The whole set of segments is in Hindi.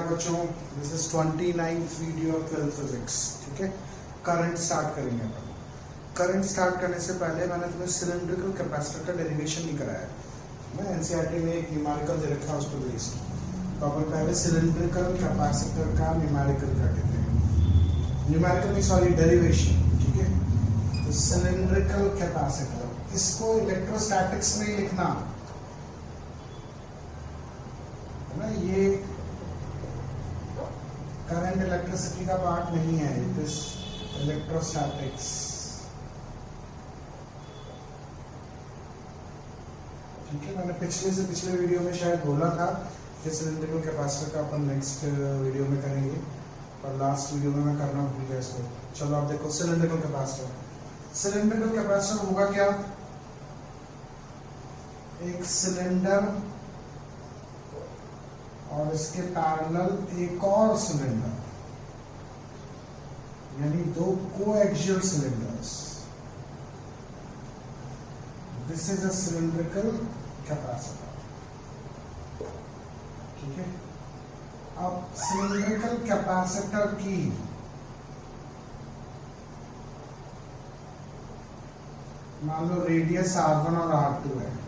नमस्कार बच्चों, this is 29th video of 12th physics. ठीक है, करंट स्टार्ट करेंगे अपन। करंट स्टार्ट करने से पहले मैंने तुम्हें सिलेंड्रिकल कैपेसिटर का डेरिवेशन नहीं कराया है। एनसीईआरटी में एक न्यूमेरिकल दे रखा है, उस पर बेस्ड। तो अपन पहले सिलेंड्रिकल कैपेसिटर का न्यूमेरिकल कर लेते हैं। न्यूमेरिकल नहीं, सॉरी, डेरिवेशन। ठीक है, तो सिलेंड्रिकल कैपेसिटर, इसको इलेक्ट्रोस्टैटिक्स में लिखना ना, ये करंट इलेक्ट्रिसिटी का पार्ट नहीं है, इट इज इलेक्ट्रोस्टैटिक्स। ठीक है, मैंने पिछले वीडियो में शायद बोला था कि सिलेंड्रिकल कैपेसिटर का अपन नेक्स्ट वीडियो में करेंगे, पर लास्ट वीडियो में मैं करना भूल गया इसको। चलो आप देखो, सिलेंड्रिकल कैपेसिटर होगा क्या? एक सिलेंडर और इसके पैरेलल एक और सिलेंडर, यानी दो coaxial cylinders. This is a cylindrical capacitor. ठीक है, अब सिलेंड्रिकल कैपेसिटर की मान लो रेडियस R1 और R2 है,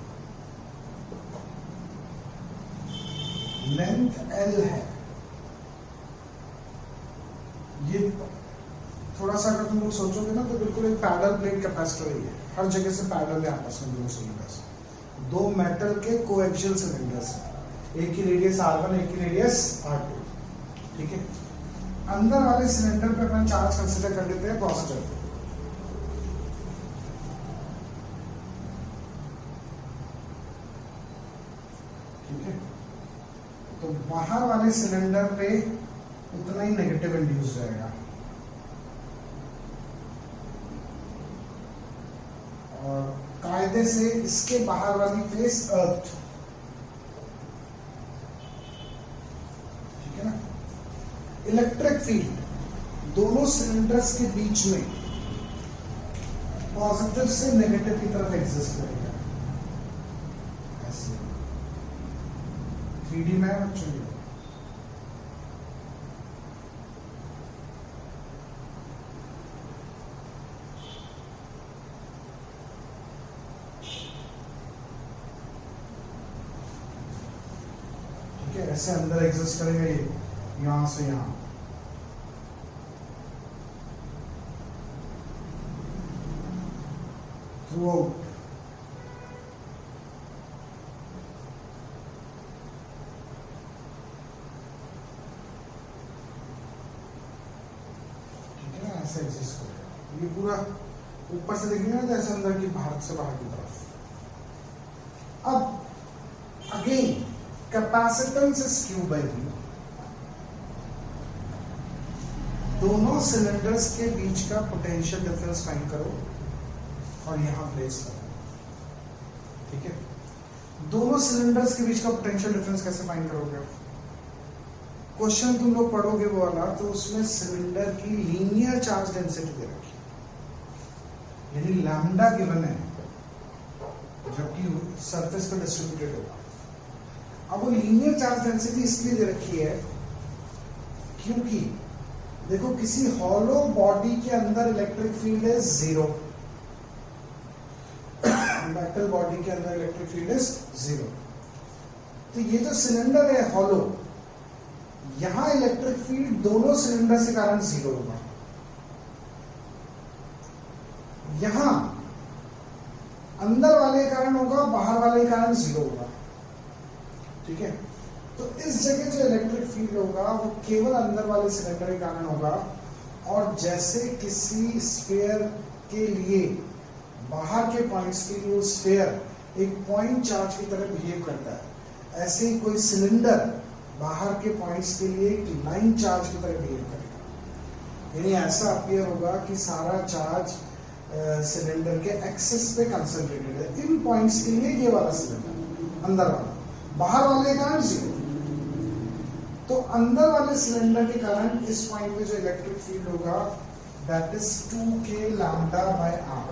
लेंथ L है। ये थोड़ा सा अगर तुम लोग सोचोगे ना, तो बिल्कुल एक पैरेलल प्लेट कैपेसिटर ही है, हर जगह से पैरेलल है आपस में। दो सिलेंडर्स, दो मेटल के कोएक्सियल सिलेंडर्स हैं, एक की रेडियस R1, एक की रेडियस R2। ठीक है, अंदर वाले सिलेंडर पे अपन चार्ज कंसीडर कर लेते हैं पॉजिटिव। ठीक है, तो बाहर वाले सिलेंडर पे उतना ही नेगेटिव इंड्यूस रहेगा, और कायदे से इसके बाहर वाली फेस अर्थ। ठीक है ना, इलेक्ट्रिक फील्ड दोनों सिलेंडर्स के बीच में पॉजिटिव से नेगेटिव की तरफ एग्जिस्ट करेगा। 3D में एक्चुअली ठीक है, ऐसे अंदर एग्जिस्ट करेगा, ये यहां से यहां। थ्रू आउट एग्जिस्ट करेगा। ये पूरा ऊपर से देखेंगे ना, जैसे अंदर की भारत से बाहर की तरफ। अब again capacitance is Q by V। दोनों सिलेंडर्स के बीच का पोटेंशियल डिफरेंस फाइंड करो और यहां प्लेस करो। ठीक है, दोनों सिलेंडर्स के बीच का पोटेंशियल डिफरेंस कैसे फाइंड करोगे? क्वेश्चन तुम लोग पढ़ोगे वो वाला, तो उसमें सिलेंडर की लीनियर चार्ज डेंसिटी दे रखी, यानी लैम्डा गिवन है, जबकि सरफेस पे डिस्ट्रीब्यूटेड होगा। अब वो लीनियर चार्ज डेंसिटी इसलिए दे रखी है क्योंकि देखो, किसी हॉलो बॉडी के अंदर इलेक्ट्रिक फील्ड है 0, मेटल बॉडी के अंदर इलेक्ट्रिक फील्ड है 0। तो ये जो सिलेंडर है हॉलो, यहां इलेक्ट्रिक फील्ड दोनों सिलेंडर के कारण 0 होगा। यहां अंदर वाले के कारण होगा, बाहर वाले के कारण 0 होगा। ठीक है, तो इस जगह जो इलेक्ट्रिक फील्ड होगा वो केवल अंदर वाले सिलेंडर के कारण होगा। और जैसे किसी स्फीयर के लिए बाहर के पॉइंट्स के लिए वो स्फीयर एक पॉइंट चार्ज की तरह बिहेव करता है, ऐसे ही कोई सिलेंडर बाहर के पॉइंट्स के लिए एक लाइन चार्ज की तरह बिहेव करेगा। यानी ऐसा अपीयर होगा कि सारा चार्ज सिलेंडर के एक्सिस पे कंसंट्रेटेड है। इन पॉइंट्स के लिए ये वाला सिलेंडर अंदर वाला, बाहर वाले का 0। तो अंदर वाले सिलेंडर के कारण इस पॉइंट पे जो इलेक्ट्रिक फील्ड होगा that is 2k lambda by r,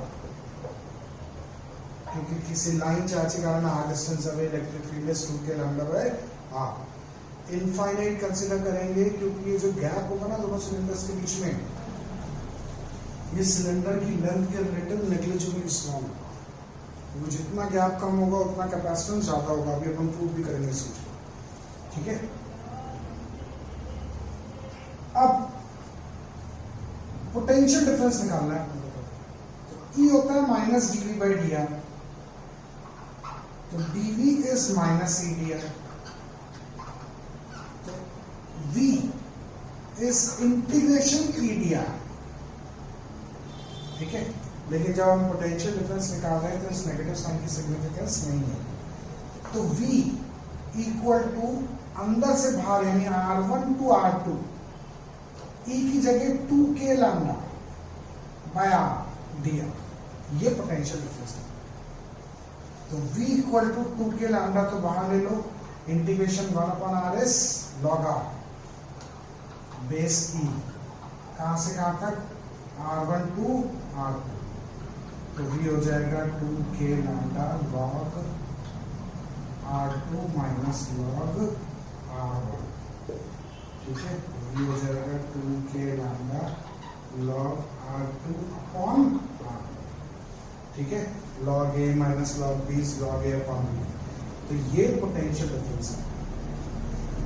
क्योंकि किसी लाइन चार्ज के कारण r distance away electric field is 2k lambda by r। Infinite consider करेंगे, क्योंकि ये जो गैप होगा ना दोनों सिलेंडर्स के बीच में, ये सिलेंडर की लेंथ के रिलेटिव नेग्लिजिबल स्मॉल होगा। वो जितना गैप कम होगा उतना कैपेसिटेंस ज्यादा होगा। अभी अपन प्रूव भी करेंगे इस चीज को, ठीक है। अब पोटेंशियल डिफरेंस निकालना है। तो E होता है माइनस dV बाई dr, तो dV is minus E dr, तो V is integration E dr, ठीक है। लेकिन जब हम पोटेंशियल डिफरेंस निकाल रहे हैं तो इस नेगेटिव साइन की सिग्निफिकेंस नहीं है। तो V इक्वल टू अंदर से बाहर यानी R1 टू R2, E की जगह 2k lambda by R dr, ये पोटेंशियल डिफरेंस है। तो V equal to 2k lambda तो बाहर ले लो, integration 1/RS log R base E, कहां से कहां तक, R1 टू R2, तो V हो जाएगा 2k lambda log R2 minus log R1, ठीक है। V हो जाएगा 2k lambda log R2 upon R1, ठीक है। log A minus log B log A upon B, तो ये पोटेंशियल डिफरेंस है।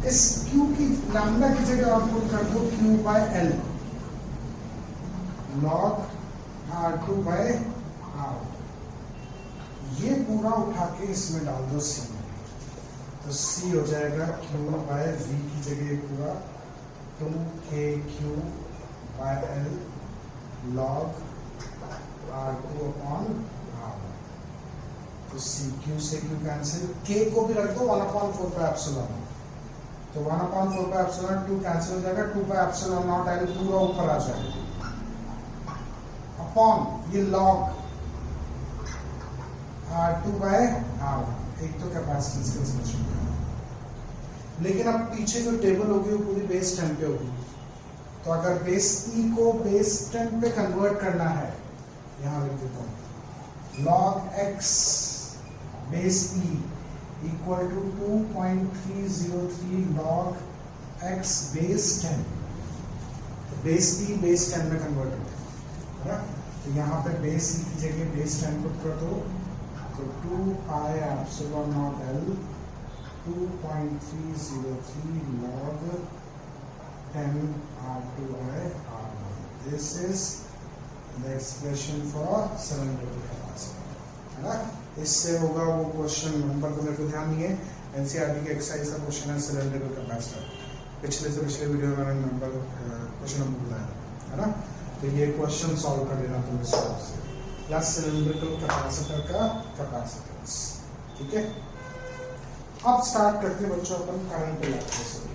इस Q की लैम्डा की जगह आप पुट कर दो Q by L log R2 by R, ये पूरा उठा के इसमें डाल दो C में, तो C हो जाएगा Q बाय V की जगह पूरा 2kq bye L log R2 upon R1, तो C Q से Q कैंसिल, K को भी रख दो 1/4 पाई एप्सिलॉन, तो 1/4 पाई एप्सिलॉन 2 कैंसिल हो जाएगा, 2 पाई एप्सिलॉन नॉट L पूरा ऊपर आ जाएगा अपॉन ये log R2 बाय R1, एक तो कैपेसिटेंस का समझ में आया। लेकिन अब पीछे जो टेबल होगी वो पूरी बेस 10 पे होगी, तो अगर बेस E को बेस 10 पे कन्वर्ट करना है, यहां लिख देता हूं log x base E equal to 2.303 log x base 10, तो बेस E बेस 10 में कन्वर्ट होता है, तो यहाँ पे बेस E की जगह बेस 10 पुट कर दो, तो 2 pi epsilon not L 2.303 log 10 R2 by R1. This is the expression for cylindrical capacity, है ना। इससे होगा वो क्वेश्चन नंबर तो मेरे को ध्यान नहीं है, एनसीईआरटी के एक्सरसाइज का क्वेश्चन है सिलेंड्रिकल कैपेसिटर, पिछले से पिछले वीडियो में मैंने नंबर क्वेश्चन नंबर बताया, है ना। तो ये क्वेश्चन सॉल्व कर लेना तुम इस तरह से, प्लस सिलेंड्रिकल कैपेसिटर का कैपेसिटेंस, ठीक है। अब स्टार्ट करते बच्चों अपन करंट इलेक्ट्रिसिटी,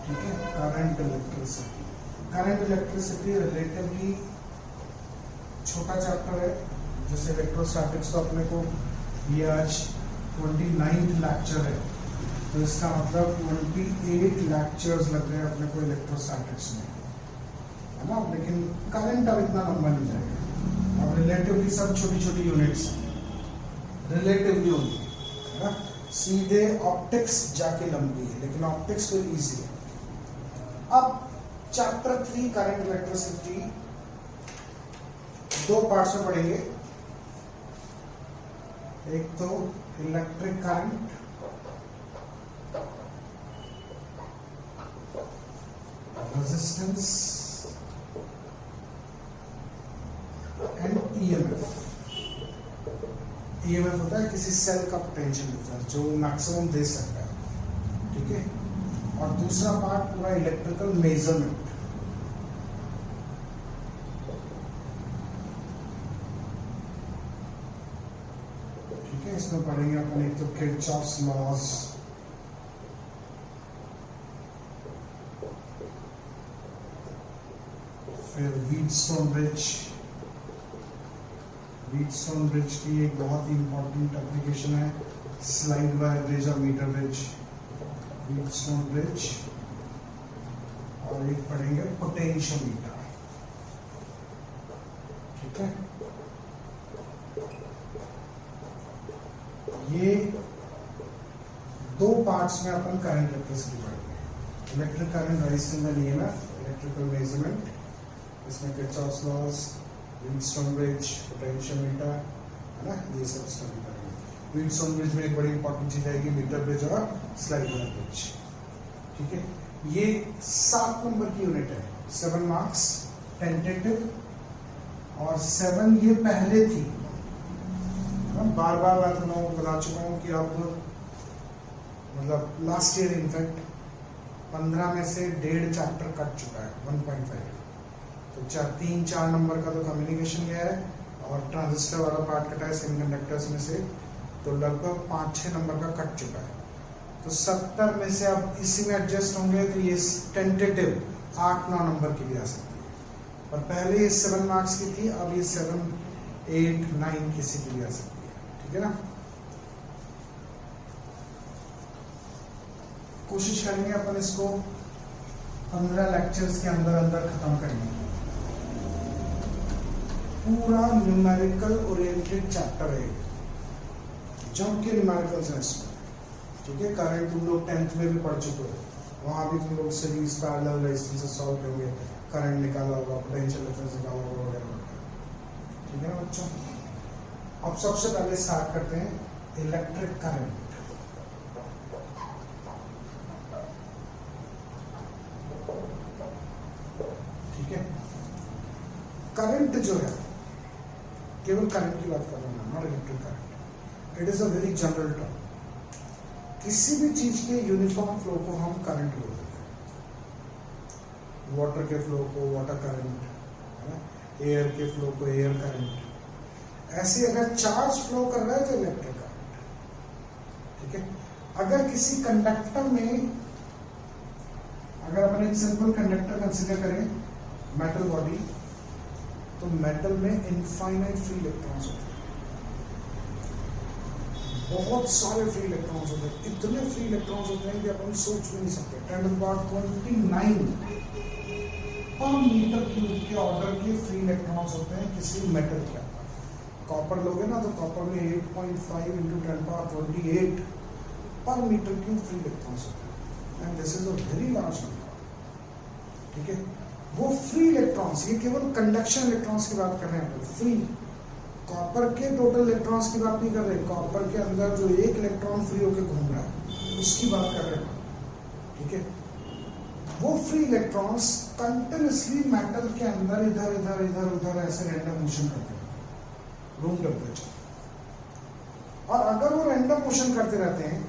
ठीक है। Current electricity, current electricity relatively छोटा चैप्टर है, जैसे इलेक्ट्रोस्टैटिक्स तो अपने को ये आज 29th लेक्चर है, तो इसका मतलब 28 लेक्चर्स लग रहे हैं अपने को इलेक्ट्रोस्टैटिक्स में, है ना। लेकिन करंट अब इतना लंबा नहीं जाएगा, अब रिलेटिवली सब छोटी छोटी यूनिट्स रिलेटिवली होंगी, है ना। सीधे ऑप्टिक्स जाके लंबी है, लेकिन ऑप्टिक्स फिर इजी है। अब चैप्टर 3 करंट इलेक्ट्रिसिटी 2 पार्ट्स में पढ़ेंगे, एक तो electric current resistance and EMF. EMF होता है किसी सेल का पोटेंशियल डिफरेंस जो मैक्सिमम दे सकता है, ठीक है। और दूसरा पार्ट पूरा इलेक्ट्रिकल मेजरमेंट, ठीक है। इसमें पढ़ेंगे अपन एक तो किरचॉफ्स लॉज, फिर व्हीटस्टोन ब्रिज। व्हीटस्टोन ब्रिज की एक बहुत ही इंपॉर्टेंट एप्लीकेशन है स्लाइड वायर ब्रिज और मीटर ब्रिज, व्हीटस्टोन ब्रिज। और एक पढ़ेंगे पोटेंशियोमीटर, ठीक है। ये दो पार्ट्स में अपन करंट इलेक्ट्रिसिटी पढ़ेंगे। Electric current raised in the EMF, electrical measurement, इसमें Kirchhoff's laws, Wheatstone bridge, potentiometer, है ना, ये सब स्टडी करेंगे। व्हीटस्टोन ब्रिज में एक बड़ी इंपॉर्टेंट चीज आएगी मीटर ब्रिज और स्लाइडर ब्रिज। ठीक है, ये 7 नंबर की यूनिट है, 7 मार्क्स टेंटेटिव, और 7 ये पहले थी। बार बार मैं तुम लोगों को बता चुका हूँ कि अब मतलब लास्ट ईयर इनफैक्ट 15 में से 1.5 चैप्टर कट चुका है, 1.5। तो 3-4 नंबर का तो कम्युनिकेशन गया है और ट्रांजिस्टर वाला पार्ट कटा है सेमीकंडक्टर्स में से, तो लगभग 5-6 नंबर का कट चुका है। तो 70 में से अब इसी में एडजस्ट होंगे, तो ये टेंटेटिव 8-9 नंबर की भी आ सकती है। और पहले ये 7 मार्क्स की थी, अब ये 7, 8, 9 किसी की भी आ सकती है। ठीक है ना, कोशिश करेंगे अपन इसको 15 लेक्चर्स के अंदर अंदर खत्म करने की। पूरा न्यूमेरिकल ओरिएंटेड चैप्टर है, जंप के न्यूमेरिकल्स हैं इसमें। ठीक है, करंट तुम लोग 10th में भी पढ़ चुके हो, वहां भी तुम लोग सीरीज पैरेलल रेजिस्टेंस सॉल्व करोगे, करंट निकाला होगा, पोटेंशियल डिफरेंस निकाला होगा वगैरह। ठीक है ना बच्चों, अब सबसे पहले स्टार्ट करते हैं इलेक्ट्रिक करंट। ठीक है, करंट जो है केवल करंट की बात कर रहा हूं, not electric current. It is a very general term. किसी भी चीज के यूनिफॉर्म फ्लो को हम करंट बोलते हैं। वाटर के फ्लो को वाटर करंट, एयर के फ्लो को एयर करंट। ऐसे अगर चार्ज फ्लो कर रहा है तो इलेक्ट्रिक करंट। ठीक है, अगर किसी कंडक्टर में, अगर अपन एक सिंपल कंडक्टर कंसीडर करें, मेटल बॉडी, तो मेटल में इनफाइनाइट फ्री इलेक्ट्रॉन्स होते हैं, बहुत सारे फ्री इलेक्ट्रॉन्स होते हैं, इतने फ्री इलेक्ट्रॉन्स होते हैं कि अपन सोच भी नहीं सकते। 10⁻29 पर मीटर क्यूब के ऑर्डर के फ्री इलेक्ट्रॉन्स होते हैं किसी मेटल के अंदर। कॉपर लोगे ना, तो कॉपर में 8.5 × 10⁻28 पर मीटर क्यूब फ्री इलेक्ट्रॉन्स होते हैं, and this is a very large number. ठीक है, वो फ्री इलेक्ट्रॉन्स, ये केवल कंडक्शन इलेक्ट्रॉन्स की बात कर रहे हैं, फ्री। कॉपर के टोटल इलेक्ट्रॉन्स की बात नहीं कर रहे, कॉपर के अंदर जो एक इलेक्ट्रॉन फ्री होकर घूम रहा है उसकी बात कर रहे हैं। ठीक है, वो फ्री इलेक्ट्रॉन्स कंटिन्यूअसली मेटल के अंदर इधर इधर इधर उधर ऐसे रैंडम मोशन करते हैं रूम टेम्परेचर। और अगर वो रैंडम मोशन करते रहते हैं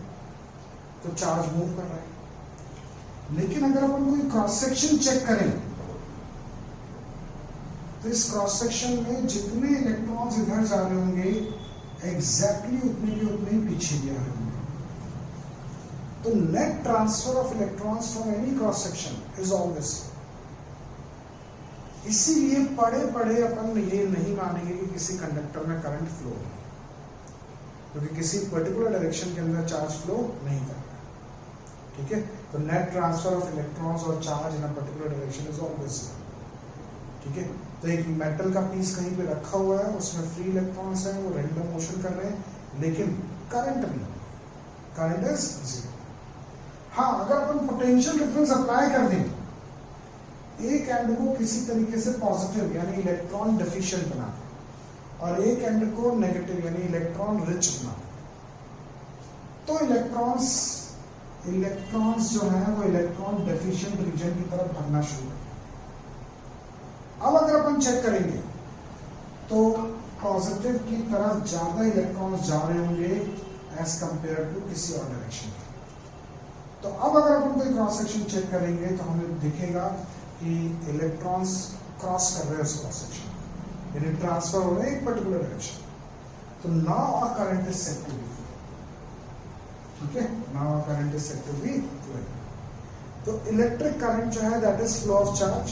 तो चार्ज मूव कर रहा है। लेकिन अगर अपन कोई क्रॉस सेक्शन चेक करें, तो इस क्रॉस सेक्शन में जितने इलेक्ट्रॉन्स इधर जा रहे होंगे एग्जैक्टली उतने के उतने ही पीछे भी आ रहे होंगे। तो net transfer of electrons from any cross section is always. इसीलिए पढ़े पढ़े अपन ये नहीं मानेंगे कि किसी कंडक्टर में करंट फ्लो हो, क्योंकि किसी पर्टिकुलर डायरेक्शन के अंदर चार्ज फ्लो नहीं कर रहा। ठीक है, तो नेट ट्रांसफर ऑफ इलेक्ट्रॉन्स और charge in a particular direction is always. ठीक है, तो एक मेटल का पीस कहीं पे रखा हुआ है, उसमें फ्री इलेक्ट्रॉन्स हैं, वो रैंडम मोशन कर रहे हैं, लेकिन करंट नहीं, करंट इज जीरो। हाँ, अगर अपन पोटेंशियल डिफरेंस अप्लाई कर दें, एक एंड को किसी तरीके से पॉजिटिव यानी इलेक्ट्रॉन डेफिशिएंट बना दें और एक एंड को नेगेटिव यानी इलेक्ट्रॉन रिच बना दें, तो इलेक्ट्रॉन्स जो है वो इलेक्ट्रॉन डेफिशिएंट रीजन की तरफ भागना शुरू कर। अब अगर अपन चेक करेंगे तो पॉजिटिव की तरफ ज्यादा इलेक्ट्रॉन्स जा रहे होंगे एज कंपेयर टू किसी और डायरेक्शन के। तो अब अगर अपन कोई क्रॉस सेक्शन चेक करेंगे तो हमें दिखेगा कि इलेक्ट्रॉन्स क्रॉस कर रहे हैं उस क्रॉस सेक्शन, यानी ट्रांसफर हो रहे हैं एक पर्टिकुलर डायरेक्शन। तो now a current is set to be flow. ठीक है, now a current is set to be flow. तो इलेक्ट्रिक करंट जो है that is flow of charge.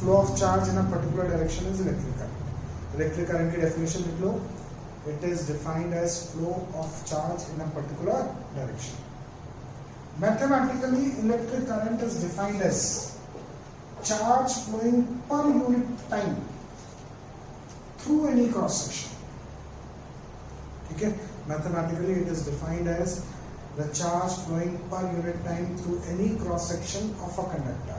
Flow of charge in a particular direction is electric current. Electric current की डेफिनेशन लिख लो, it is defined as flow of charge in a particular direction. Mathematically, electric current is defined as charge flowing per unit time through any cross section. ठीक है, mathematically it is defined as the charge flowing per unit time through any cross section of a conductor.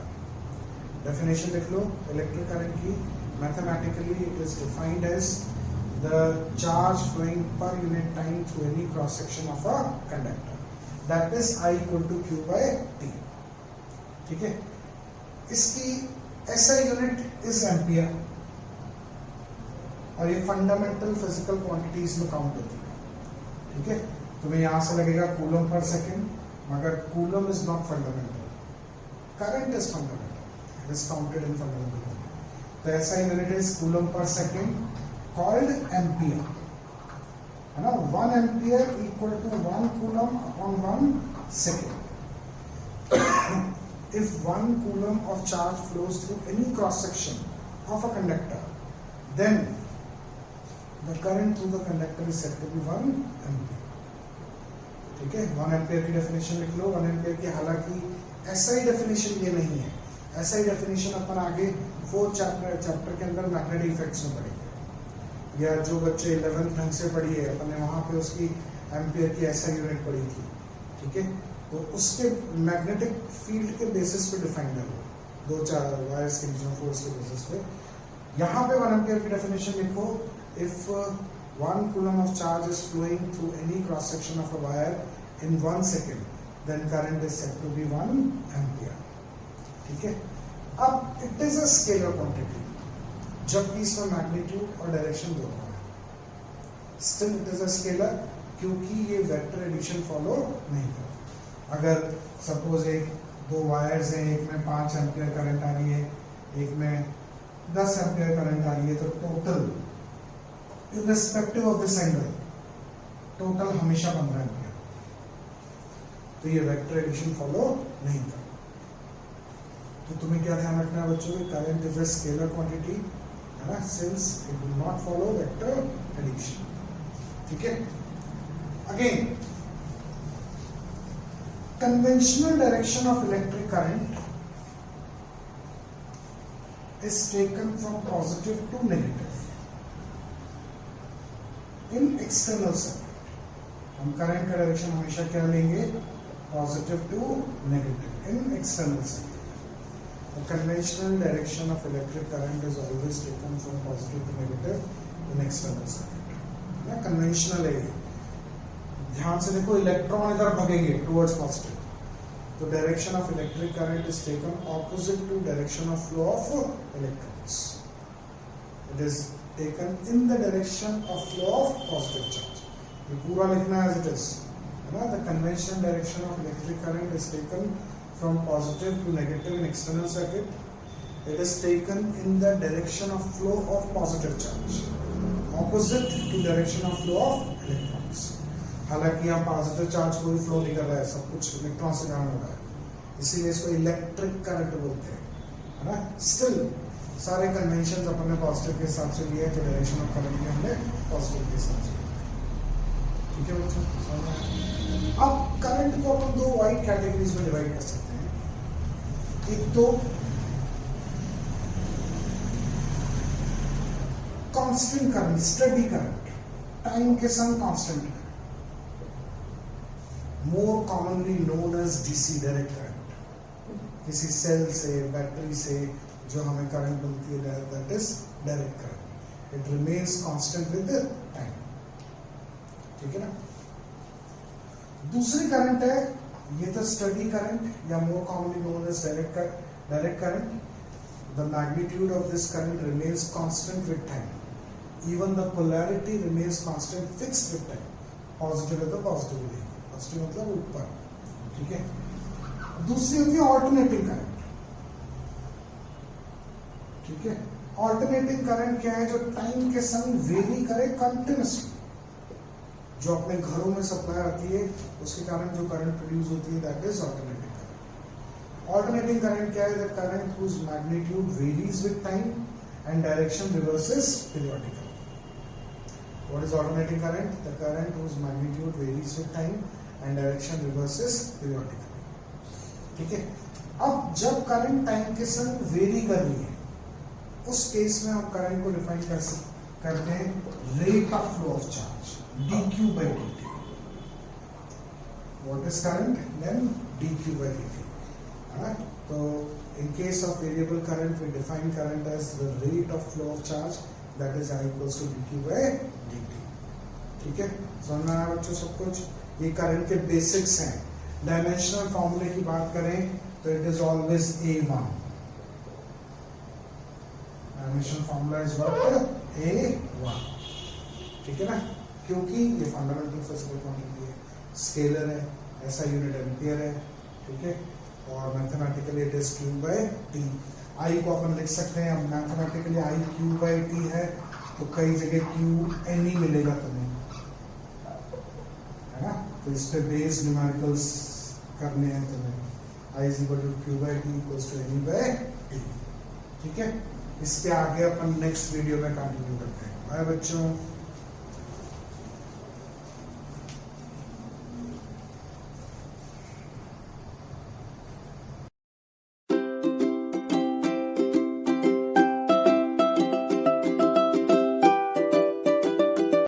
Definition लिख लो electric current की. Mathematically it is defined as the charge flowing per unit time through any cross section of a conductor. That is I equal to Q by T. ठीक है. इसकी SI यूनिट इज एम्पियर और ये फंडामेंटल फिजिकल क्वांटिटीज में काउंट होती है. ठीक है. तुम्हें यहां से लगेगा कूलम पर सेकेंड, मगर coulomb is not fundamental, current is fundamental, it is counted in fundamental. तो ऐसा unit is coulomb per second called ampere, है ना. 1 ampere equal to 1 coulomb upon 1 second. If 1 coulomb of charge flows through any cross section of a conductor, then the current through the conductor is said to be 1 ampere. ठीक है. 1 एम्पियर की डेफिनेशन लिख लो. 1 एम्पियर की हालांकि SI डेफिनेशन ये नहीं है. SI डेफिनेशन अपन आगे 4th चैप्टर के अंदर मैग्नेटिक इफेक्ट्स में पढ़ेंगे, या जो बच्चे 11th ढंग से पढ़ी है अपन ने वहां पे उसकी एम्पियर की SI यूनिट पढ़ी थी. ठीक है. तो उसके मैग्नेटिक फील्ड के बेसिस पे डिफाइंड है, 2-4 वायर्स के बीच में फोर्स के बेसिस पे. यहाँ पे 1 एम्पियर की डेफिनेशन लिखो. If 1 coulomb of charge is flowing through any cross section of a wire in 1 second, then current is said to be 1 ampere. ठीक है. अब it is a scalar quantity, जबकि इसमें मैग्नीट्यूड और डायरेक्शन दोनों है. Still it is a scalar, क्योंकि ये वेक्टर एडिशन फॉलो नहीं करता. अगर सपोज 1-2 वायर्स हैं, एक में 5 एम्पियर करंट आ रही है, एक में 10 एम्पियर करंट आ रही है, तो total irrespective of this angle total हमेशा 15 एम्पियर. तो ये वेक्टर एडिशन फॉलो नहीं करता. तो तुम्हें क्या ध्यान रखना है बच्चों, current is a scalar quantity, है ना, since it will not follow vector addition. ठीक है. Again, conventional direction of electric current is taken from positive to negative in external circuit. हम करंट का डायरेक्शन हमेशा क्या लेंगे, positive to negative in external circuit. The conventional direction of electric current is always taken from positive to negative in external circuit. ना कन्वेंशनल है. ध्यान से देखो, इलेक्ट्रॉन इधर भगेंगे टुवर्ड्स पॉजिटिव, तो direction of electric current is taken opposite to direction of flow of electrons. It is taken in the direction of flow of positive charge. ये पूरा लिखना एज इट इज, है ना. The conventional direction of electric current is taken from positive to negative in external circuit. It is taken in the direction of flow of positive charge, opposite to direction of flow of electrons. हालांकि यहाँ पॉजिटिव चार्ज कोई फ्लो नहीं कर रहा है, सब कुछ इलेक्ट्रॉन से काम हो रहा है, इसीलिए इसको इलेक्ट्रिक करंट बोलते हैं, है ना. स्टिल सारे कन्वेंशन अपन ने पॉजिटिव के हिसाब से लिए, तो डायरेक्शन ऑफ करंट भी हमने पॉजिटिव के हिसाब से. ठीक है बच्चों. अब करंट को अपन 2 वाइड कैटेगरीज में डिवाइड कर सकते हैं. एक तो constant current, study current, time के संग constant, more commonly known as DC direct current. किसी सेल से, बैटरी से जो हमें करंट मिलती है, that is direct current. It remains constant with time. ठीक है ना. दूसरी करंट है, ये तो स्टडी करंट या more commonly known as direct current. The magnitude of this current remains constant with time. Even the polarity remains constant fixed with time. Positive है तो पॉजिटिव रहेगी, पॉजिटिव मतलब ऊपर. ठीक है. दूसरी होती है ऑल्टरनेटिंग करंट. ठीक है. ऑल्टरनेटिंग करंट क्या है, जो टाइम के संग वेरी करे कंटिन्यूसली. जो अपने घरों में सप्लाई आती है, उसके कारण जो करंट प्रोड्यूस होती है, that is alternating current. Alternating current क्या है, the current whose magnitude varies with time and direction reverses periodically. What is alternating current? The current whose magnitude varies with time and direction reverses periodically. ठीक है. अब जब करंट टाइम के संग वेरी कर रही है, उस केस में हम करंट को डिफाइन करते हैं rate of flow of charge, dq by dt. what is current, then dq by dt. Alright, so in case of variable current, we define current as the rate of flow of charge, that is I equals to dq by dt. ठीक है, समझ में आया बच्चों सब कुछ? ये करंट के बेसिक्स हैं. डायमेंशनल फॉर्मूले की बात करें तो it is always A1. Dimensional formula is what? A1. ठीक है ना, क्योंकि ये फंडामेंटल फिजिकल क्वांटिटी है, स्केलर है, ऐसा यूनिट एम्पियर है. ठीक है, और mathematically it is q by t. I को अपन लिख सकते हैं, अब mathematically I q by t है तो कई जगह q n ही मिलेगा तुम्हें, है ना. तो इस पे बेस न्यूमेरिकल्स करने हैं तुम्हें. I is equal to q by t equals to n by t. ठीक है, इसके आगे अपन नेक्स्ट वीडियो में कंटिन्यू करते हैं. बाय बच्चों.